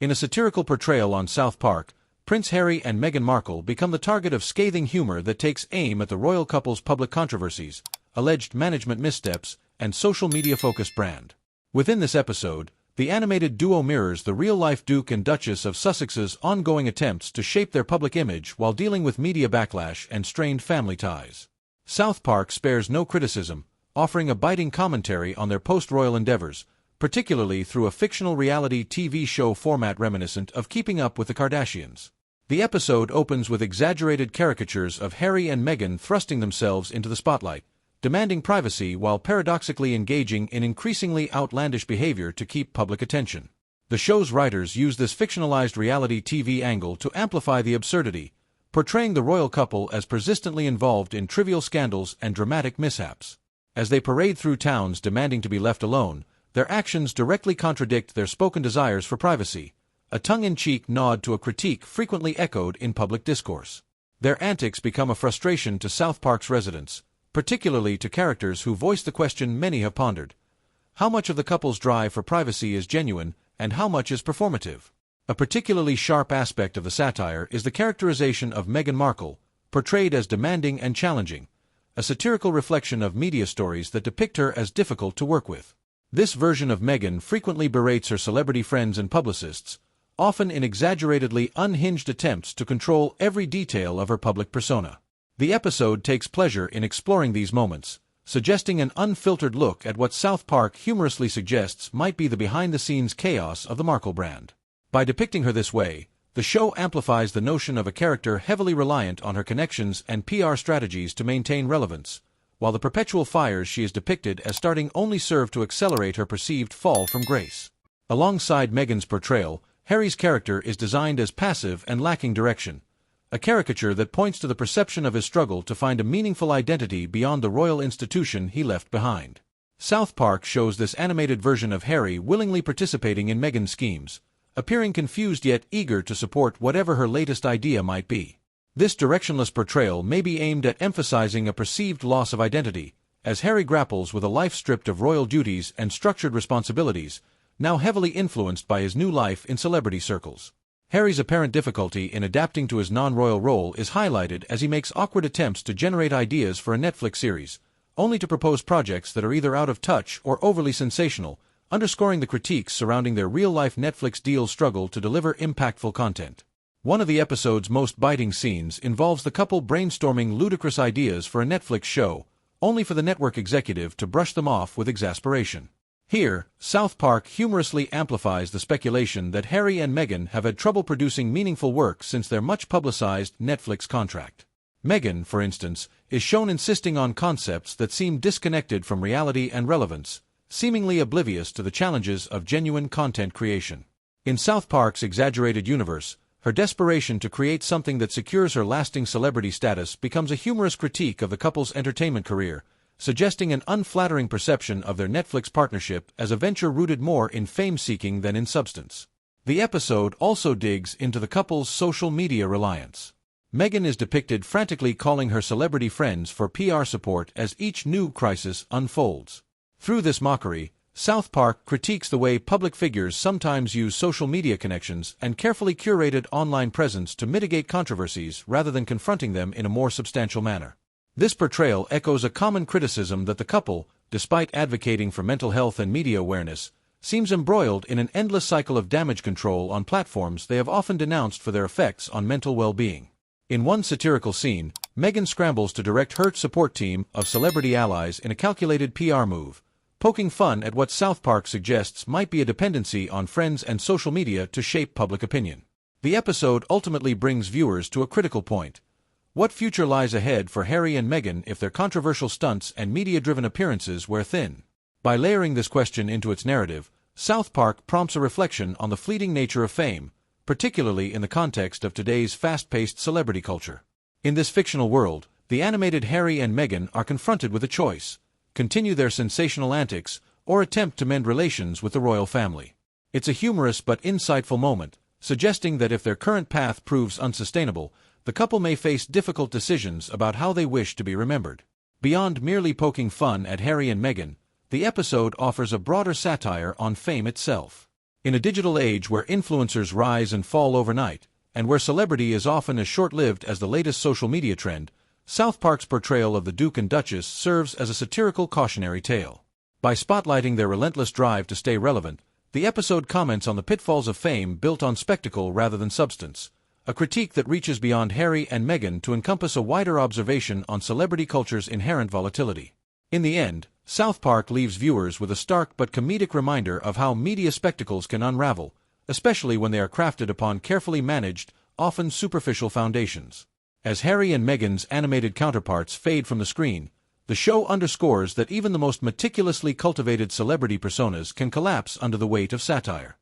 In a satirical portrayal on South Park, Prince Harry and Meghan Markle become the target of scathing humor that takes aim at the royal couple's public controversies, alleged management missteps, and social media-focused brand. Within this episode, the animated duo mirrors the real-life Duke and Duchess of Sussex's ongoing attempts to shape their public image while dealing with media backlash and strained family ties. South Park spares no criticism, offering a biting commentary on their post-royal endeavors, particularly through a fictional reality TV show format reminiscent of Keeping Up with the Kardashians. The episode opens with exaggerated caricatures of Harry and Meghan thrusting themselves into the spotlight, demanding privacy while paradoxically engaging in increasingly outlandish behavior to keep public attention. The show's writers use this fictionalized reality TV angle to amplify the absurdity, portraying the royal couple as persistently involved in trivial scandals and dramatic mishaps. As they parade through towns demanding to be left alone, their actions directly contradict their spoken desires for privacy, a tongue-in-cheek nod to a critique frequently echoed in public discourse. Their antics become a frustration to South Park's residents, particularly to characters who voice the question many have pondered: how much of the couple's drive for privacy is genuine, and how much is performative? A particularly sharp aspect of the satire is the characterization of Meghan Markle, portrayed as demanding and challenging, a satirical reflection of media stories that depict her as difficult to work with. This version of Meghan frequently berates her celebrity friends and publicists, often in exaggeratedly unhinged attempts to control every detail of her public persona. The episode takes pleasure in exploring these moments, suggesting an unfiltered look at what South Park humorously suggests might be the behind-the-scenes chaos of the Markle brand. By depicting her this way, the show amplifies the notion of a character heavily reliant on her connections and PR strategies to maintain relevance, while the perpetual fires she is depicted as starting only serve to accelerate her perceived fall from grace. Alongside Meghan's portrayal, Harry's character is designed as passive and lacking direction, a caricature that points to the perception of his struggle to find a meaningful identity beyond the royal institution he left behind. South Park shows this animated version of Harry willingly participating in Meghan's schemes, appearing confused yet eager to support whatever her latest idea might be. This directionless portrayal may be aimed at emphasizing a perceived loss of identity, as Harry grapples with a life stripped of royal duties and structured responsibilities, now heavily influenced by his new life in celebrity circles. Harry's apparent difficulty in adapting to his non-royal role is highlighted as he makes awkward attempts to generate ideas for a Netflix series, only to propose projects that are either out of touch or overly sensational, underscoring the critiques surrounding their real-life Netflix deal's struggle to deliver impactful content. One of the episode's most biting scenes involves the couple brainstorming ludicrous ideas for a Netflix show, only for the network executive to brush them off with exasperation. Here, South Park humorously amplifies the speculation that Harry and Meghan have had trouble producing meaningful work since their much-publicized Netflix contract. Meghan, for instance, is shown insisting on concepts that seem disconnected from reality and relevance, seemingly oblivious to the challenges of genuine content creation. In South Park's exaggerated universe, her desperation to create something that secures her lasting celebrity status becomes a humorous critique of the couple's entertainment career, suggesting an unflattering perception of their Netflix partnership as a venture rooted more in fame-seeking than in substance. The episode also digs into the couple's social media reliance. Meghan is depicted frantically calling her celebrity friends for PR support as each new crisis unfolds. Through this mockery, South Park critiques the way public figures sometimes use social media connections and carefully curated online presence to mitigate controversies rather than confronting them in a more substantial manner. This portrayal echoes a common criticism that the couple, despite advocating for mental health and media awareness, seems embroiled in an endless cycle of damage control on platforms they have often denounced for their effects on mental well-being. In one satirical scene, Meghan scrambles to direct her support team of celebrity allies in a calculated PR move, poking fun at what South Park suggests might be a dependency on friends and social media to shape public opinion. The episode ultimately brings viewers to a critical point. What future lies ahead for Harry and Meghan if their controversial stunts and media-driven appearances wear thin? By layering this question into its narrative, South Park prompts a reflection on the fleeting nature of fame, particularly in the context of today's fast-paced celebrity culture. In this fictional world, the animated Harry and Meghan are confronted with a choice: continue their sensational antics, or attempt to mend relations with the royal family. It's a humorous but insightful moment, suggesting that if their current path proves unsustainable, the couple may face difficult decisions about how they wish to be remembered. Beyond merely poking fun at Harry and Meghan, the episode offers a broader satire on fame itself. In a digital age where influencers rise and fall overnight, and where celebrity is often as short-lived as the latest social media trend, South Park's portrayal of the Duke and Duchess serves as a satirical cautionary tale. By spotlighting their relentless drive to stay relevant, the episode comments on the pitfalls of fame built on spectacle rather than substance, a critique that reaches beyond Harry and Meghan to encompass a wider observation on celebrity culture's inherent volatility. In the end, South Park leaves viewers with a stark but comedic reminder of how media spectacles can unravel, especially when they are crafted upon carefully managed, often superficial foundations. As Harry and Meghan's animated counterparts fade from the screen, the show underscores that even the most meticulously cultivated celebrity personas can collapse under the weight of satire.